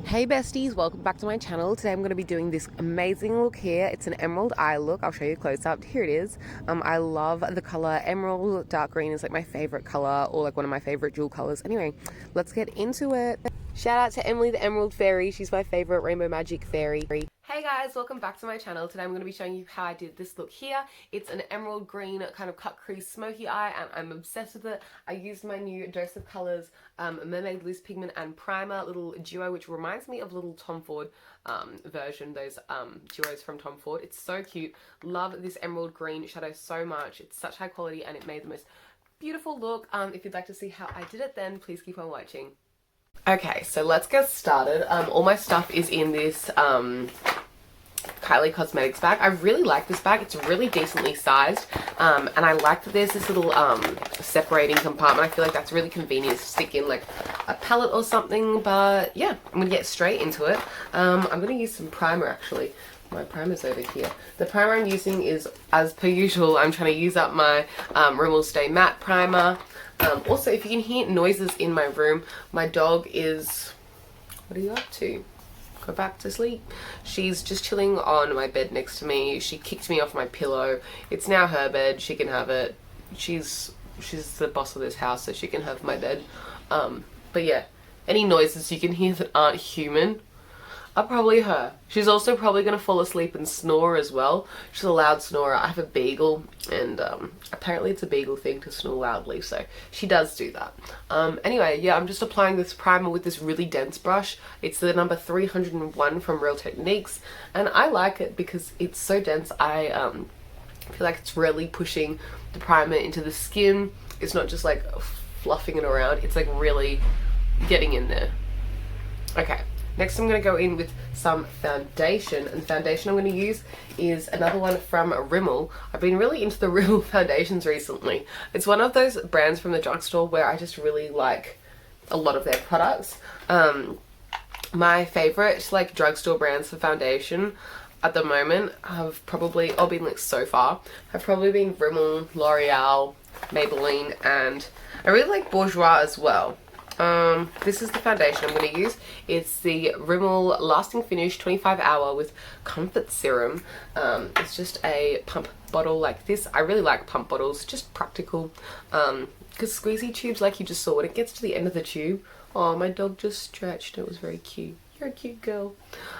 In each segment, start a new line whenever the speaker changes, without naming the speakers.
Hey besties, welcome back to my channel. Today I'm going to be doing this amazing look here. It's an emerald eye look. I'll show you close up. Here it is. I love the color emerald. Dark green is like my favorite color, or like one of my favorite jewel colors. Anyway, let's get into it. Shout out to Emily the Emerald Fairy. She's my favorite rainbow magic fairy. Hey guys, welcome back to my channel. Today I'm going to be showing you how I did this look here. It's an emerald green kind of cut crease smoky eye and I'm obsessed with it. I used my new Dose of Colors Mermaid loose pigment and primer little duo, which reminds me of little Tom Ford version, those duos from Tom Ford. It's so cute. Love this emerald green shadow so much. It's such high quality and it made the most beautiful look. If you'd like to see how I did it, then please keep on watching. Okay, so let's get started. All my stuff is in this Kylie Cosmetics bag. I really like this bag. It's really decently sized, and I like that there's this little separating compartment. I feel like that's really convenient to stick in like a palette or something. But yeah, I'm gonna get straight into it. I'm gonna use some primer actually. My primer's over here. The primer I'm using is, as per usual, I'm trying to use up my Rimmel Stay Matte primer. Also, if you can hear noises in my room, my dog is... What are you up to? Go back to sleep. She's just chilling on my bed next to me. She kicked me off my pillow. It's now her bed. She can have it. She's the boss of this house, so she can have my bed. But yeah, any noises you can hear that aren't human are probably her. She's also probably going to fall asleep and snore as well. She's a loud snorer. I have a beagle, and apparently it's a beagle thing to snore loudly, so she does do that. Anyway, yeah, I'm just applying this primer with this really dense brush. It's the number 301 from Real Techniques, and I like it because it's so dense. I feel like it's really pushing the primer into the skin. It's not just like fluffing it around. It's like really getting in there. Okay. Next I'm going to go in with some foundation, and the foundation I'm going to use is another one from Rimmel. I've been really into the Rimmel foundations recently. It's one of those brands from the drugstore where I just really like a lot of their products. My favourite like drugstore brands for foundation at the moment have probably all been like so far. Have probably been Rimmel, L'Oreal, Maybelline, and I really like Bourjois as well. This is the foundation I'm going to use. It's the Rimmel Lasting Finish 25 Hour with Comfort Serum. It's just a pump bottle like this. I really like pump bottles, just practical. Because squeezy tubes, like you just saw, when it gets to the end of the tube, oh, my dog just stretched. It was very cute. You're a cute girl.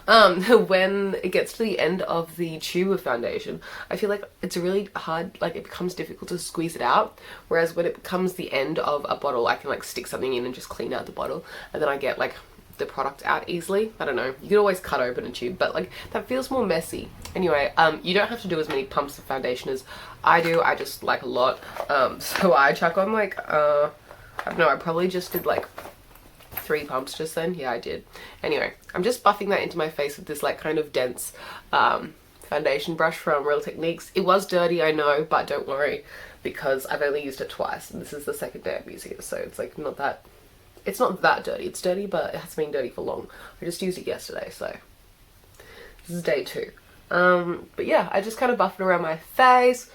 When it gets to the end of the tube of foundation, I feel like it's really hard, like it becomes difficult to squeeze it out. Whereas when it becomes the end of a bottle, I can like stick something in and just clean out the bottle, and then I get like the product out easily. I don't know. You can always cut open a tube, but like that feels more messy. Anyway, you don't have to do as many pumps of foundation as I do. I just like a lot. So I chuck on like, I don't know, I probably just did like 3 pumps just then. Yeah, I did. Anyway, I'm just buffing that into my face with this like kind of dense foundation brush from Real Techniques. It was dirty, I know, but don't worry because I've only used it twice and this is the second day I'm using it, so it's like not that, it's not that dirty. It's dirty, but it hasn't been dirty for long. I just used it yesterday, so this is day 2. But yeah, I just kind of buff it around my face.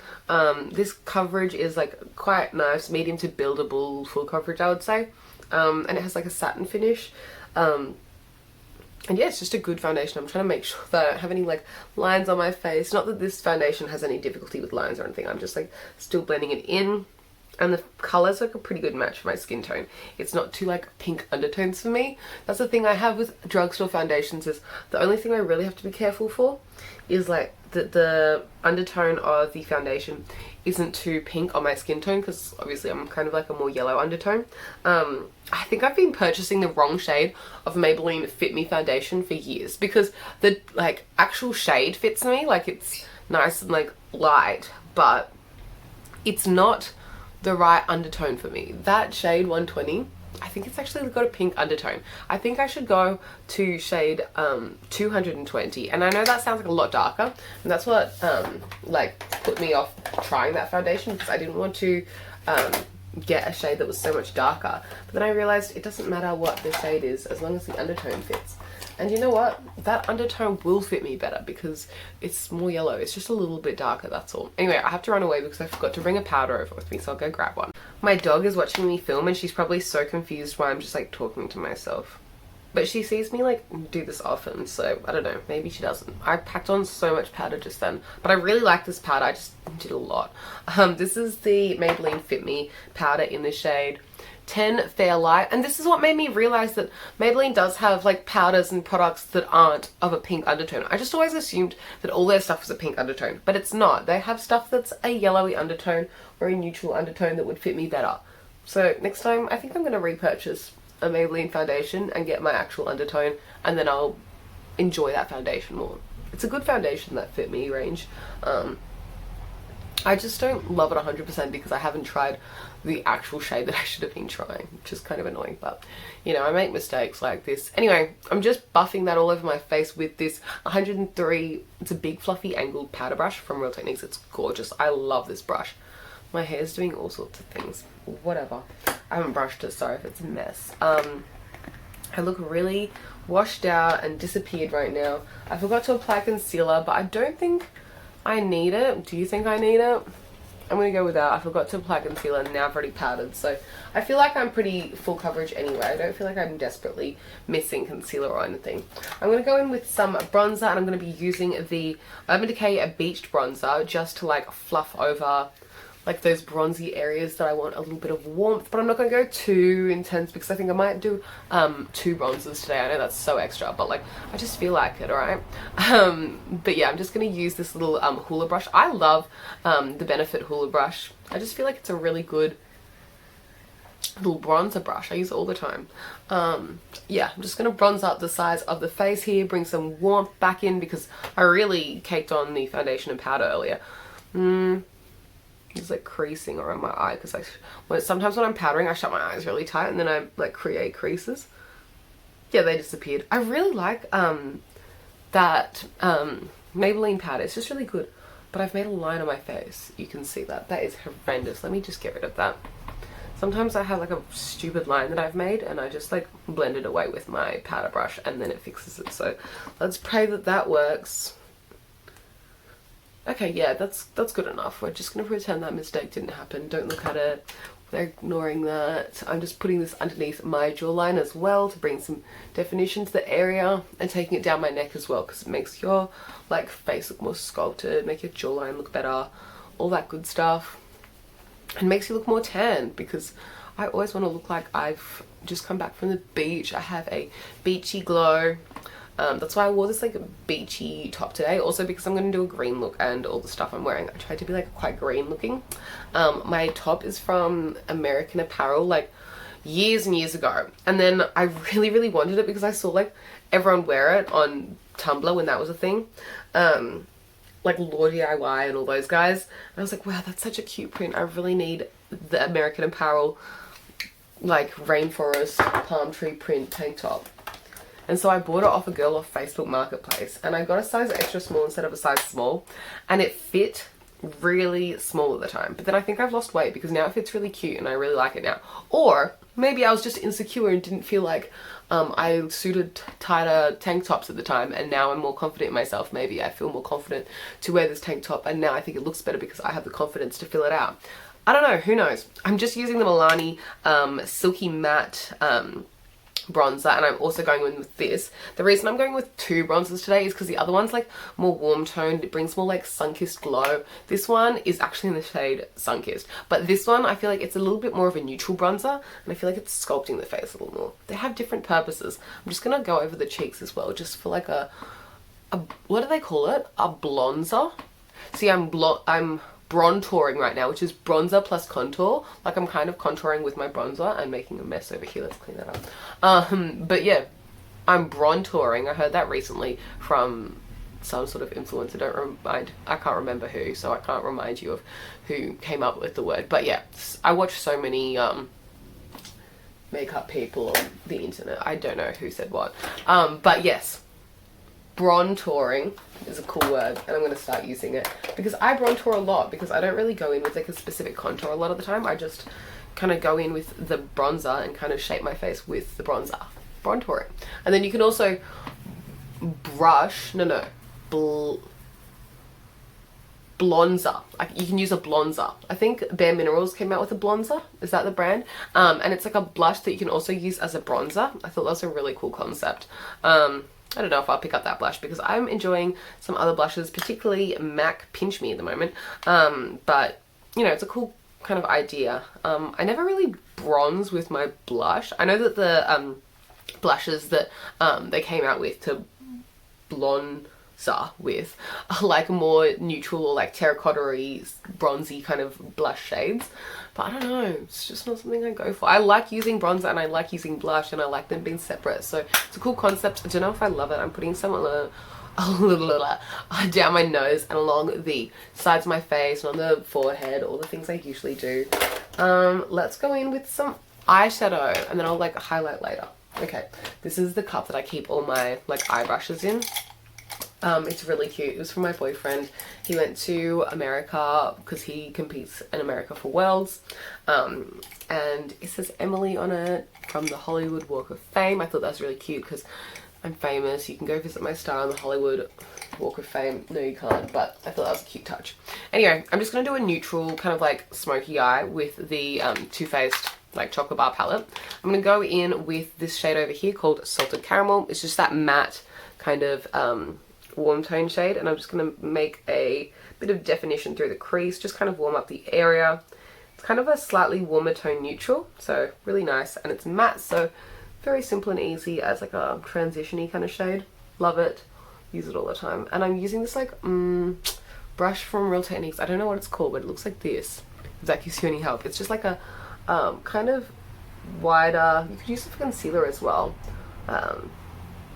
This coverage is like quite nice, medium to buildable full coverage, I would say. And it has like a satin finish. And yeah, it's just a good foundation. I'm trying to make sure that I don't have any like lines on my face. Not that this foundation has any difficulty with lines or anything. I'm just like still blending it in. And the colour's like a pretty good match for my skin tone. It's not too like pink undertones for me. That's the thing I have with drugstore foundations, is the only thing I really have to be careful for is like the undertone of the foundation isn't too pink on my skin tone, because obviously I'm kind of like a more yellow undertone. I think I've been purchasing the wrong shade of Maybelline Fit Me foundation for years, because the like actual shade fits me, like it's nice and like light, but it's not the right undertone for me. That shade 120, I think it's actually got a pink undertone. I think I should go to shade 220, and I know that sounds like a lot darker, and that's what like put me off trying that foundation, because I didn't want to get a shade that was so much darker. But then I realized it doesn't matter what the shade is as long as the undertone fits. And you know what? That undertone will fit me better because it's more yellow. It's just a little bit darker, that's all. Anyway, I have to run away because I forgot to bring a powder over with me, so I'll go grab one. My dog is watching me film and she's probably so confused why I'm just like talking to myself. But she sees me like do this often, so I don't know, maybe she doesn't. I packed on so much powder just then, but I really like this powder. I just did a lot. This is the Maybelline Fit Me powder in the shade 10 Fairlight, and this is what made me realize that Maybelline does have like powders and products that aren't of a pink undertone. I just always assumed that all their stuff was a pink undertone, but it's not. They have stuff that's a yellowy undertone or a neutral undertone that would fit me better. So next time I think I'm going to repurchase a Maybelline foundation and get my actual undertone, and then I'll enjoy that foundation more. It's a good foundation, that Fit Me range. I just don't love it 100% because I haven't tried the actual shade that I should have been trying, which is kind of annoying, but you know, I make mistakes like this. Anyway, I'm just buffing that all over my face with this 103, it's a big fluffy angled powder brush from Real Techniques. It's gorgeous. I love this brush. My hair's doing all sorts of things. Whatever. I haven't brushed it, sorry if it's a mess. I look really washed out and disappeared right now. I forgot to apply concealer, but I don't think I need it. Do you think I need it? I'm gonna go without. I forgot to apply concealer and now I've already powdered, so I feel like I'm pretty full coverage anyway. I don't feel like I'm desperately missing concealer or anything. I'm gonna go in with some bronzer, and I'm gonna be using the Urban Decay Beached bronzer just to like fluff over like those bronzy areas that I want a little bit of warmth, but I'm not going to go too intense because I think I might do 2 bronzers today. I know that's so extra, but like I just feel like it, alright? But yeah, I'm just going to use this little hula brush. I love the Benefit hula brush. I just feel like it's a really good little bronzer brush. I use it all the time. Yeah, I'm just going to bronze up the sides of the face here, bring some warmth back in because I really caked on the foundation and powder earlier. It's like creasing around my eye because sometimes when I'm powdering I shut my eyes really tight and then I like create creases. Yeah, they disappeared. I really like that Maybelline powder. It's just really good, but I've made a line on my face. You can see that. That is horrendous. Let me just get rid of that. Sometimes I have like a stupid line that I've made and I just like blend it away with my powder brush and then it fixes it. So let's pray that that works. Okay, yeah, that's good enough. We're just going to pretend that mistake didn't happen. Don't look at it. We're ignoring that. I'm just putting this underneath my jawline as well to bring some definition to the area, and taking it down my neck as well because it makes your like face look more sculpted, make your jawline look better, all that good stuff. And makes you look more tan because I always want to look like I've just come back from the beach. I have a beachy glow. That's why I wore this like beachy top today, also because I'm going to do a green look, and all the stuff I'm wearing I tried to be like quite green looking. My top is from American Apparel like years and years ago, and then I really wanted it because I saw like everyone wear it on Tumblr when that was a thing, like Law DIY and all those guys, and I was like, wow, that's such a cute print. I really need the American Apparel like rainforest palm tree print tank top. And so I bought it off a girl off Facebook Marketplace, and I got a size extra small instead of a size small, and it fit really small at the time. But then I think I've lost weight because now it fits really cute and I really like it now. Or maybe I was just insecure and didn't feel like I suited tighter tank tops at the time, and now I'm more confident in myself. Maybe I feel more confident to wear this tank top, and now I think it looks better because I have the confidence to fill it out. I don't know, who knows? I'm just using the Milani Silky Matte bronzer, and I'm also going in with this. The reason I'm going with 2 bronzers today is because the other one's like more warm toned. It brings more like sun-kissed glow. This one is actually in the shade Sun-Kissed, but this one I feel like it's a little bit more of a neutral bronzer, and I feel like it's sculpting the face a little more. They have different purposes. I'm just gonna go over the cheeks as well, just for like a what do they call it? A blonzer. See, I'm bronzing right now, which is bronzer plus contour. Like I'm kind of contouring with my bronzer and making a mess over here. Let's clean that up. But yeah, I'm bronzing. I heard that recently from some sort of influencer. I can't remember who, so I can't remind you of who came up with the word. But yeah, I watch so many makeup people on the internet. I don't know who said what. But yes, bronzing is a cool word, and I'm going to start using it because I bronzer a lot because I don't really go in with like a specific contour a lot of the time. I just kind of go in with the bronzer and kind of shape my face with the bronzer. Bronzing. And then you can also brush, blonzer. Like, you can use a blonzer. I think Bare Minerals came out with a blonzer. Is that the brand? And it's like a blush that you can also use as a bronzer. I thought that was a really cool concept. I don't know if I'll pick up that blush because I'm enjoying some other blushes, particularly MAC Pinch Me at the moment. But, you know, it's a cool kind of idea. I never really bronze with my blush. I know that the blushes that they came out with to blonzer with are like more neutral or like terracotta-y, bronzy kind of blush shades. But I don't know, it's just not something I go for. I like using bronzer and I like using blush and I like them being separate. So it's a cool concept. I don't know if I love it. I'm putting some down my nose and along the sides of my face and on the forehead, all the things I usually do. Let's go in with some eyeshadow and then I'll like highlight later. Okay, this is the cup that I keep all my like eye brushes in. It's really cute. It was from my boyfriend. He went to America because he competes in America for Worlds. And it says Emily on it from the Hollywood Walk of Fame. I thought that was really cute because I'm famous. You can go visit my star on the Hollywood Walk of Fame. No, you can't, but I thought that was a cute touch. Anyway, I'm just going to do a neutral kind of like smoky eye with the Too Faced like chocolate bar palette. I'm going to go in with this shade over here called Salted Caramel. It's just that matte kind of warm tone shade, and I'm just going to make a bit of definition through the crease, just kind of warm up the area. It's kind of a slightly warmer tone neutral, so really nice, and it's matte, so very simple and easy as like a transition-y kind of shade. Love it, use it all the time. And I'm using this like brush from Real Techniques. I don't know what it's called, but it looks like this, if that gives you any help. It's just like a kind of wider, you could use it for concealer as well, but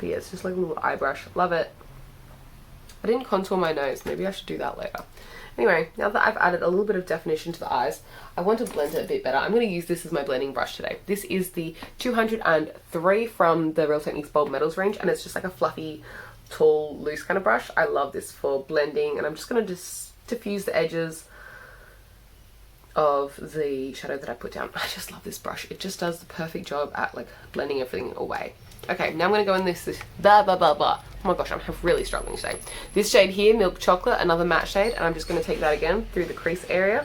yeah, it's just like a little eye brush. Love it. I didn't contour my nose. Maybe I should do that later. Anyway, now that I've added a little bit of definition to the eyes, I want to blend it a bit better. I'm going to use this as my blending brush today. This is the 203 from the Real Techniques Bold Metals range, and it's just like a fluffy, tall, loose kind of brush. I love this for blending, and I'm just going to just diffuse the edges of the shadow that I put down. I just love this brush. It just does the perfect job at like blending everything away. Okay, now I'm going to go in this oh my gosh, I'm really struggling today. This shade here, Milk Chocolate, another matte shade, and I'm just going to take that again through the crease area.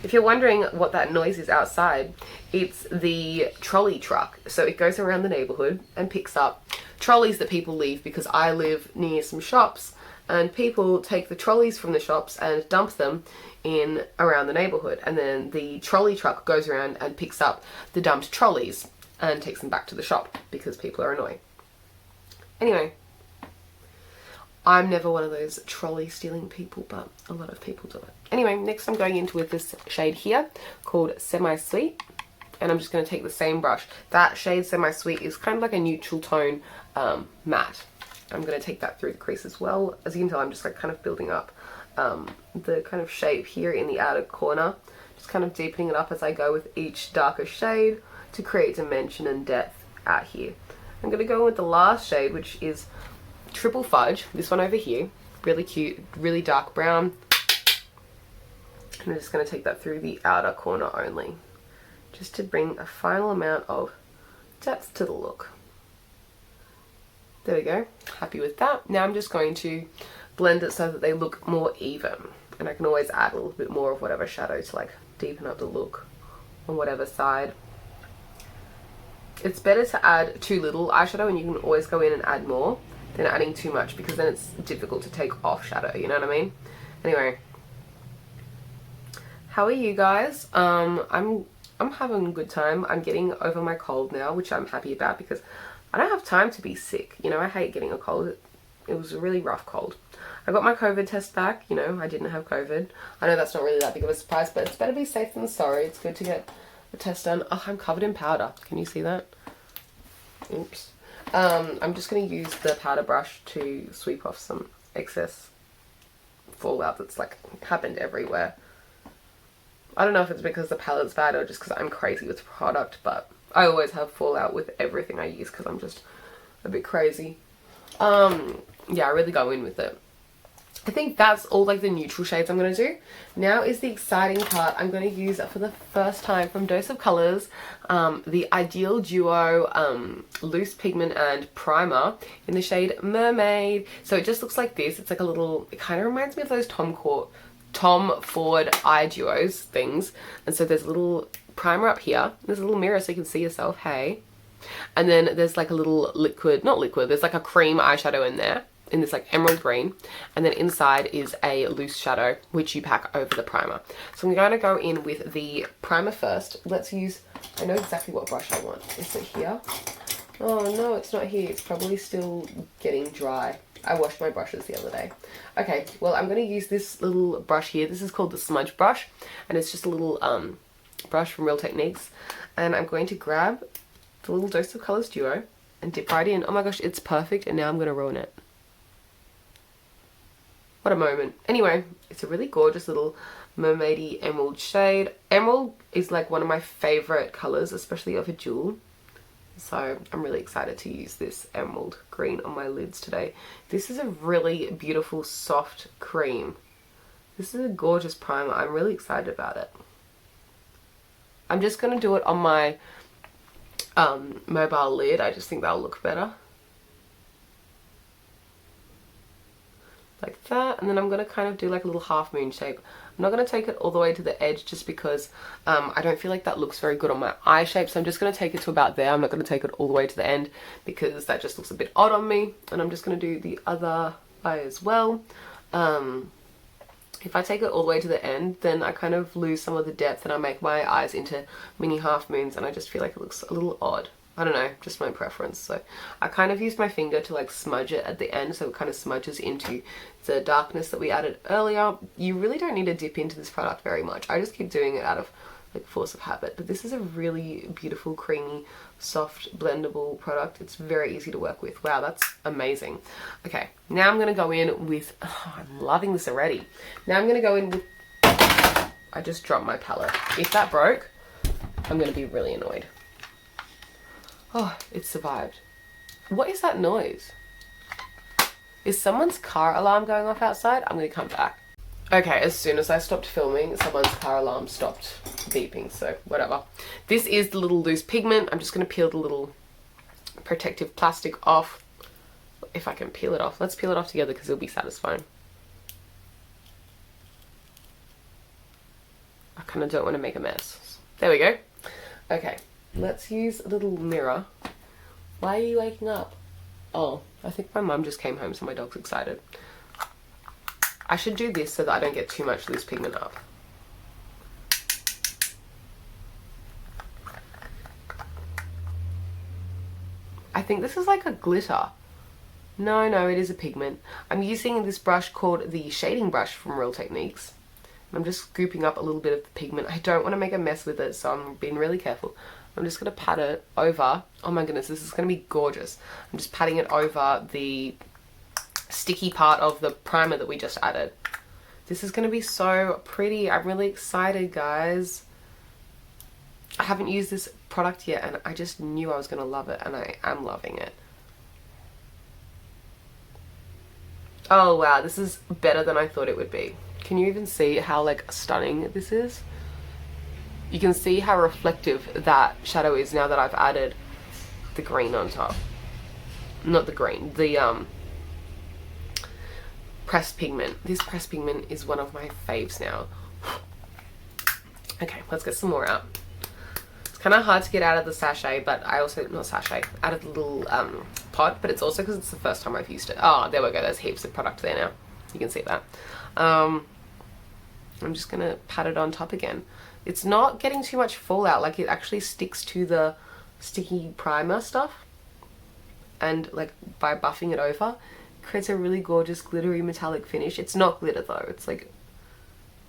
If you're wondering what that noise is outside, it's the trolley truck. So it goes around the neighborhood and picks up trolleys that people leave, because I live near some shops and people take the trolleys from the shops and dump them in around the neighborhood, and then the trolley truck goes around and picks up the dumped trolleys and takes them back to the shop because people are annoying. Anyway, I'm never one of those trolley stealing people, but a lot of people do it. Anyway, next I'm going into with this shade here called Semi Sweet, and I'm just going to take the same brush. That shade Semi Sweet is kind of like a neutral tone matte. I'm going to take that through the crease as well. As you can tell, I'm just like kind of building up the kind of shape here in the outer corner, just kind of deepening it up as I go with each darker shade to create dimension and depth out here. I'm going to go with the last shade, which is Triple Fudge, this one over here. Really cute, really dark brown. And I'm just going to take that through the outer corner only, just to bring a final amount of depth to the look. There we go, happy with that. Now I'm just going to blend it so that they look more even, and I can always add a little bit more of whatever shadow to like deepen up the look on whatever side. It's better to add too little eyeshadow, and you can always go in and add more than adding too much, because then it's difficult to take off shadow, you know what I mean? Anyway, how are you guys? I'm having a good time. I'm getting over my cold now, which I'm happy about, because I don't have time to be sick. You know, I hate getting a cold. It was a really rough cold. I got my COVID test back. You know, I didn't have COVID. I know that's not really that big of a surprise, but it's better be safe than sorry. It's good to get the test done. Oh, I'm covered in powder. Can you see that? Oops. I'm just going to use the powder brush to sweep off some excess fallout that's like happened everywhere. I don't know if it's because the palette's bad or just because I'm crazy with the product, but I always have fallout with everything I use because I'm just a bit crazy. Yeah, I really go in with it. I think that's all like the neutral shades I'm going to do. Now is the exciting part. I'm going to use for the first time from Dose of Colours the Ideal Duo Loose Pigment and Primer in the shade Mermaid. So it just looks like this. It's like a little, it kind of reminds me of those Tom Tom Ford eye duos things. And so there's a little primer up here. There's a little mirror so you can see yourself, hey. And then there's like a little liquid, not liquid, there's like a cream eyeshadow in there, in this like emerald green. And then inside is a loose shadow, which you pack over the primer. So I'm going to go in with the primer first. Let's use, I know exactly what brush I want. Is it here? Oh no, it's not here. It's probably still getting dry. I washed my brushes the other day. Okay, well I'm going to use this little brush here. This is called the smudge brush. And it's just a little brush from Real Techniques. And I'm going to grab the little Dose of Colours duo and dip right in. Oh my gosh, it's perfect, and now I'm going to ruin it. What a moment. Anyway, it's a really gorgeous little mermaidy emerald shade. Emerald is like one of my favourite colours, especially of a jewel. So I'm really excited to use this emerald green on my lids today. This is a really beautiful soft cream. This is a gorgeous primer. I'm really excited about it. I'm just going to do it on my mobile lid. I just think that'll look better. Like that. And then I'm going to kind of do like a little half moon shape. I'm not going to take it all the way to the edge just because I don't feel like that looks very good on my eye shape. So I'm just going to take it to about there. I'm not going to take it all the way to the end because that just looks a bit odd on me. And I'm just going to do the other eye as well. If I take it all the way to the end, then I kind of lose some of the depth and I make my eyes into mini half moons and I just feel like it looks a little odd. I don't know, just my preference. So I kind of use my finger to like smudge it at the end so it kind of smudges into the darkness that we added earlier. You really don't need to dip into this product very much. I just keep doing it out of like force of habit. But this is a really beautiful, creamy, soft, blendable product. It's very easy to work with. Wow, that's amazing. Okay, now I'm going to go in with, oh, I'm loving this already. Now I'm going to go in with, I just dropped my palette. If that broke, I'm going to be really annoyed. Oh, it survived. What is that noise? Is someone's car alarm going off outside? I'm going to come back. Okay, as soon as I stopped filming, someone's car alarm stopped beeping, so whatever. This is the little loose pigment. I'm just going to peel the little protective plastic off. If I can peel it off. Let's peel it off together because it'll be satisfying. I kind of don't want to make a mess. There we go. Okay, let's use a little mirror. Why are you waking up? Oh, I think my mum just came home, so my dog's excited. I should do this so that I don't get too much loose pigment up. I think this is like a glitter. No, it is a pigment. I'm using this brush called the shading brush from Real Techniques. I'm just scooping up a little bit of the pigment. I don't want to make a mess with it, so I'm being really careful. I'm just going to pat it over. Oh my goodness, this is going to be gorgeous. I'm just patting it over the sticky part of the primer that we just added. This is going to be so pretty. I'm really excited, guys. I haven't used this product yet and I just knew I was going to love it, and I am loving it. Oh wow, this is better than I thought it would be. Can you even see how like stunning this is? You can see how reflective that shadow is now that I've added the green on top. Not the green, the pressed pigment. This pressed pigment is one of my faves now. Okay, let's get some more out. It's kind of hard to get out of the sachet, but I also, not sachet, out of the little pot, but it's also because it's the first time I've used it. Oh, there we go, there's heaps of product there now. You can see that. I'm just going to pat it on top again. It's not getting too much fallout, like it actually sticks to the sticky primer stuff. And like by buffing it over, creates a really gorgeous glittery metallic finish. It's not glitter though, it's like,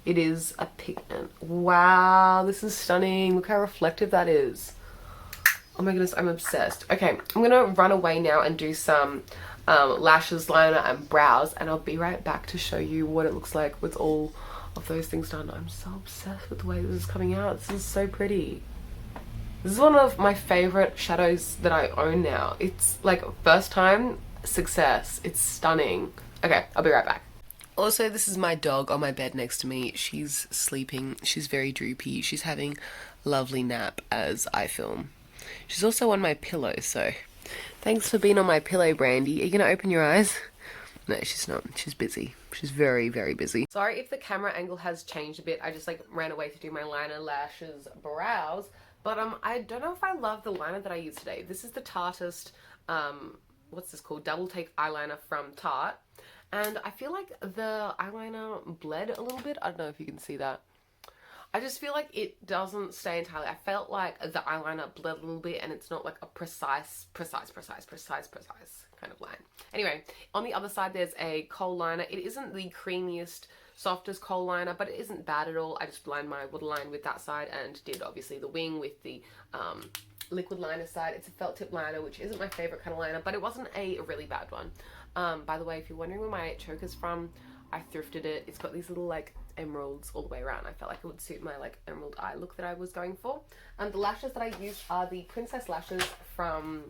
it is a pigment. Wow, this is stunning. Look how reflective that is. Oh my goodness, I'm obsessed. Okay, I'm gonna run away now and do some lashes, liner and brows, and I'll be right back to show you what it looks like with all of those things done. I'm so obsessed with the way this is coming out. This is so pretty. This is one of my favorite shadows that I own now. It's like first time success. It's stunning. Okay, I'll be right back. Also, this is my dog on my bed next to me. She's sleeping. She's very droopy. She's having a lovely nap as I film. She's also on my pillow, so thanks for being on my pillow, Brandy. Are you gonna open your eyes? No, she's not. She's busy. She's very, very busy. Sorry if the camera angle has changed a bit. I just like ran away to do my liner, lashes, brows. But I don't know if I love the liner that I used today. This is the Tarteist, what's this called? Double Take eyeliner from Tarte. And I feel like the eyeliner bled a little bit. I don't know if you can see that. I just feel like it doesn't stay entirely. I felt like the eyeliner bled a little bit and it's not like a precise kind of line. Anyway, on the other side there's a kohl liner. It isn't the creamiest, softest kohl liner, but it isn't bad at all. I just lined my waterline with that side and did obviously the wing with the liquid liner side. It's a felt tip liner, which isn't my favorite kind of liner, but it wasn't a really bad one. By the way, if you're wondering where my choker's from, I thrifted it. It's got these little like emeralds all the way around. I felt like it would suit my like emerald eye look that I was going for. The lashes that I used are the Princess lashes from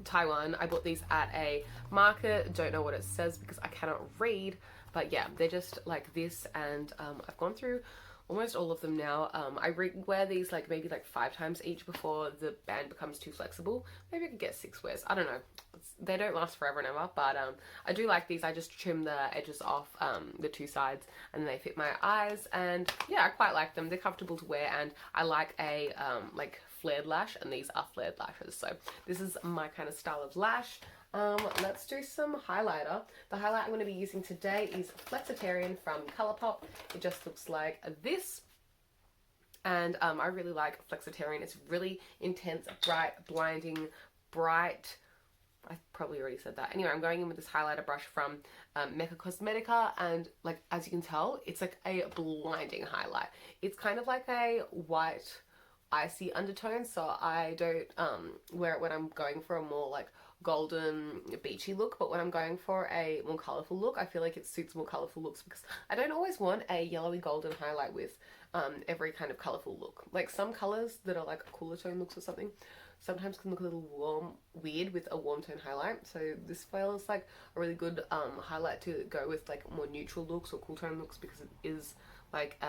Taiwan. I bought these at a market. Don't know what it says because I cannot read, but yeah, they're just like this, and I've gone through almost all of them now. I wear these like maybe like 5 times each before the band becomes too flexible. Maybe I could get 6 wears. I don't know. They don't last forever and ever, but I do like these. I just trim the edges off the 2 sides and they fit my eyes, and yeah, I quite like them. They're comfortable to wear, and I like a like flared lash, and these are flared lashes, so this is my kind of style of lash. Let's do some highlighter. The highlight I'm going to be using today is Flexitarian from Colourpop. It just looks like this, and I really like Flexitarian. It's really intense, bright, blinding, bright. I probably already said that. Anyway, I'm going in with this highlighter brush from Mecca Cosmetica, and like as you can tell, it's like a blinding highlight. It's kind of like a white icy undertone, so I don't wear it when I'm going for a more like golden beachy look, but when I'm going for a more colourful look, I feel like it suits more colourful looks because I don't always want a yellowy golden highlight with every kind of colourful look. Like some colours that are like cooler tone looks or something sometimes can look a little warm, weird with a warm tone highlight, so this feels like a really good highlight to go with like more neutral looks or cool tone looks because it is like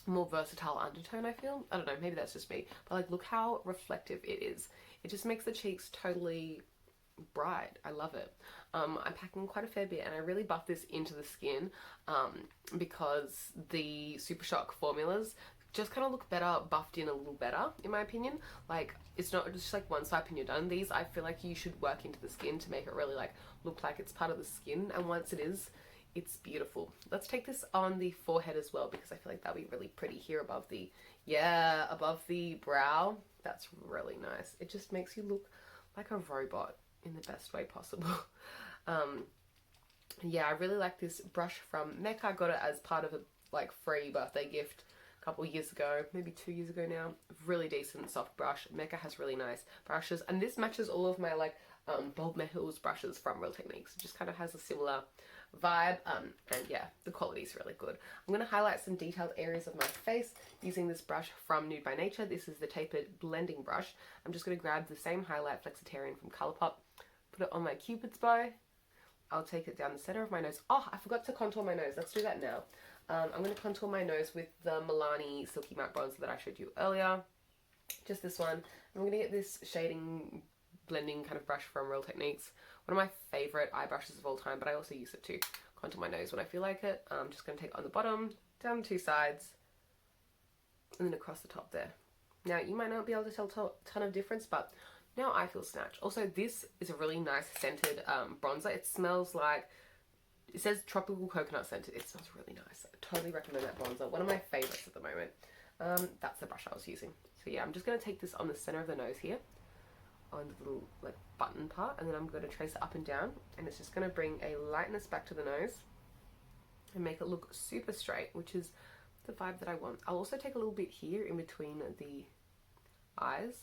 more versatile undertone, I feel. I don't know, maybe that's just me, but like look how reflective it is. It just makes the cheeks totally bright. I love it. I'm packing quite a fair bit, and I really buff this into the skin because the Super Shock formulas just kind of look better buffed in a little better, in my opinion. Like it's not just like one swipe and you're done. These I feel like you should work into the skin to make it really like look like it's part of the skin, and once it is, it's beautiful. Let's take this on the forehead as well because I feel like that'll be really pretty here above the, yeah, above the brow. That's really nice. It just makes you look like a robot in the best way possible. Yeah, I really like this brush from Mecca. I got it as part of a like free birthday gift a couple of years ago, maybe 2 years ago now. Really decent soft brush. Mecca has really nice brushes, and this matches all of my like Bold Metals brushes from Real Techniques. It just kind of has a similar vibe, and yeah, the quality is really good. I'm going to highlight some detailed areas of my face using this brush from Nude by Nature. This is the tapered blending brush. I'm just going to grab the same highlight Flexitarian from Colourpop, put it on my Cupid's bow. I'll take it down the center of my nose. Oh, I forgot to contour my nose. Let's do that now. I'm going to contour my nose with the Milani Silky Matte Bronzer that I showed you earlier. Just this one. I'm going to get this shading blending kind of brush from Real Techniques. One of my favorite eye brushes of all time, but I also use it to contour my nose when I feel like it. I'm just going to take it on the bottom, down the 2 sides, and then across the top there. Now, you might not be able to tell a ton of difference, but now I feel snatched. Also, this is a really nice scented bronzer. It smells like, it says tropical coconut scented. It smells really nice. I totally recommend that bronzer. One of my favorites at the moment. That's the brush I was using. So yeah, I'm just going to take this on the center of the nose here, on the little like button part, and then I'm going to trace it up and down, and it's just going to bring a lightness back to the nose and make it look super straight, which is the vibe that I want. I'll also take a little bit here in between the eyes.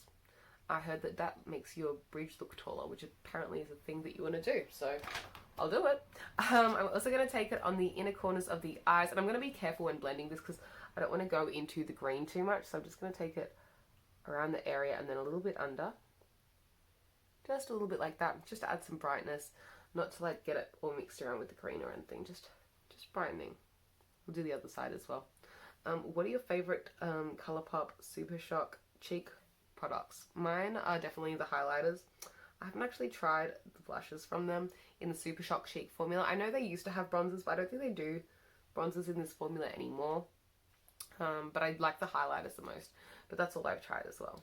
I heard that that makes your bridge look taller, which apparently is a thing that you want to do, so I'll do it. I'm also going to take it on the inner corners of the eyes, and I'm going to be careful when blending this because I don't want to go into the green too much, so I'm just going to take it around the area and then a little bit under. Just a little bit like that, just to add some brightness, not to like get it all mixed around with the green or anything, just brightening. We'll do the other side as well. What are your favorite Colourpop Super Shock cheek products? Mine are definitely the highlighters. I haven't actually tried the blushes from them in the Super Shock Chic formula. I know they used to have bronzers, but I don't think they do bronzers in this formula anymore. But I like the highlighters the most. But that's all I've tried as well.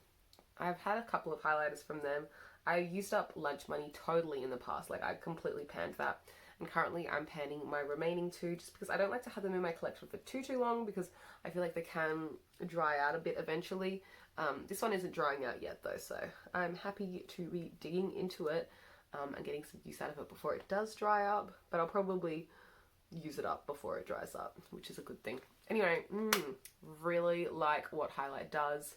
I've had a couple of highlighters from them. I used up lunch money totally in the past. Like, I completely panned that. And currently I'm panning my remaining two just because I don't like to have them in my collection for too long because I feel like they can dry out a bit eventually. This one isn't drying out yet though, so I'm happy to be digging into it and getting some use out of it before it does dry up. But I'll probably use it up before it dries up, which is a good thing. Anyway, really like what highlight does.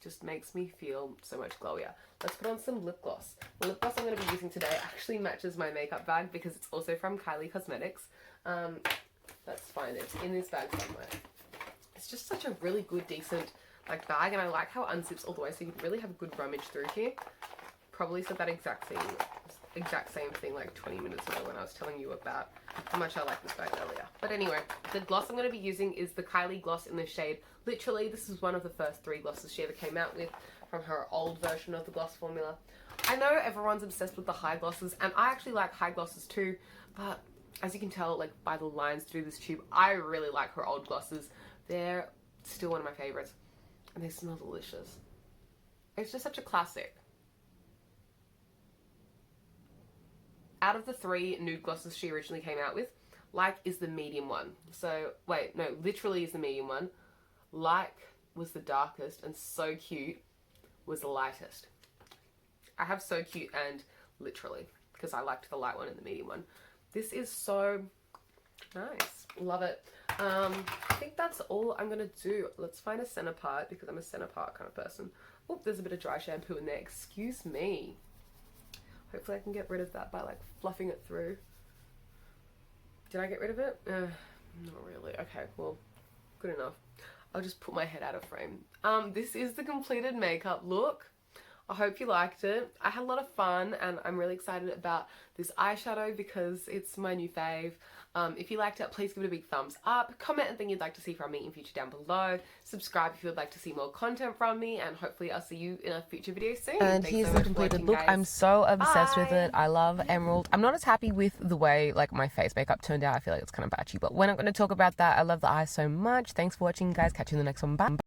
Just makes me feel so much glowier. Let's put on some lip gloss. The lip gloss I'm going to be using today actually matches my makeup bag because it's also from Kylie Cosmetics. Let's find it. In this bag somewhere. It's just such a really good, decent like bag, and I like how it unzips all the way so you can really have a good rummage through here. Probably said that exact same thing like 20 minutes ago when I was telling you about how much I like this bag earlier. But anyway, the gloss I'm going to be using is the Kylie gloss in the shade Literally. This is one of the first 3 glosses she ever came out with from her old version of the gloss formula. I know everyone's obsessed with the high glosses, and I actually like high glosses too, but as you can tell like by the lines through this tube, I really like her old glosses. They're still one of my favorites, and they smell delicious. It's just such a classic. Out of the 3 nude glosses she originally came out with, Like is the medium one. So, wait, no, Literally is the medium one. Like was the darkest, and So Cute was the lightest. I have So Cute and Literally because I liked the light one and the medium one. This is so nice. Love it. I think that's all I'm going to do. Let's find a center part because I'm a center part kind of person. Oh, there's a bit of dry shampoo in there. Excuse me. Hopefully I can get rid of that by like fluffing it through. Did I get rid of it? Not really. Okay, well, good enough. I'll just put my head out of frame. This is the completed makeup look. I hope you liked it. I had a lot of fun and I'm really excited about this eyeshadow because it's my new fave. If you liked it, please give it a big thumbs up. Comment anything you'd like to see from me in future down below. Subscribe if you would like to see more content from me, and hopefully I'll see you in a future video soon. And here's the completed look. I'm so obsessed with it. I love emerald. I'm not as happy with the way like my face makeup turned out. I feel like it's kind of batchy, but we're not going to talk about that. I love the eyes so much. Thanks for watching, guys. Catch you in the next one. Bye.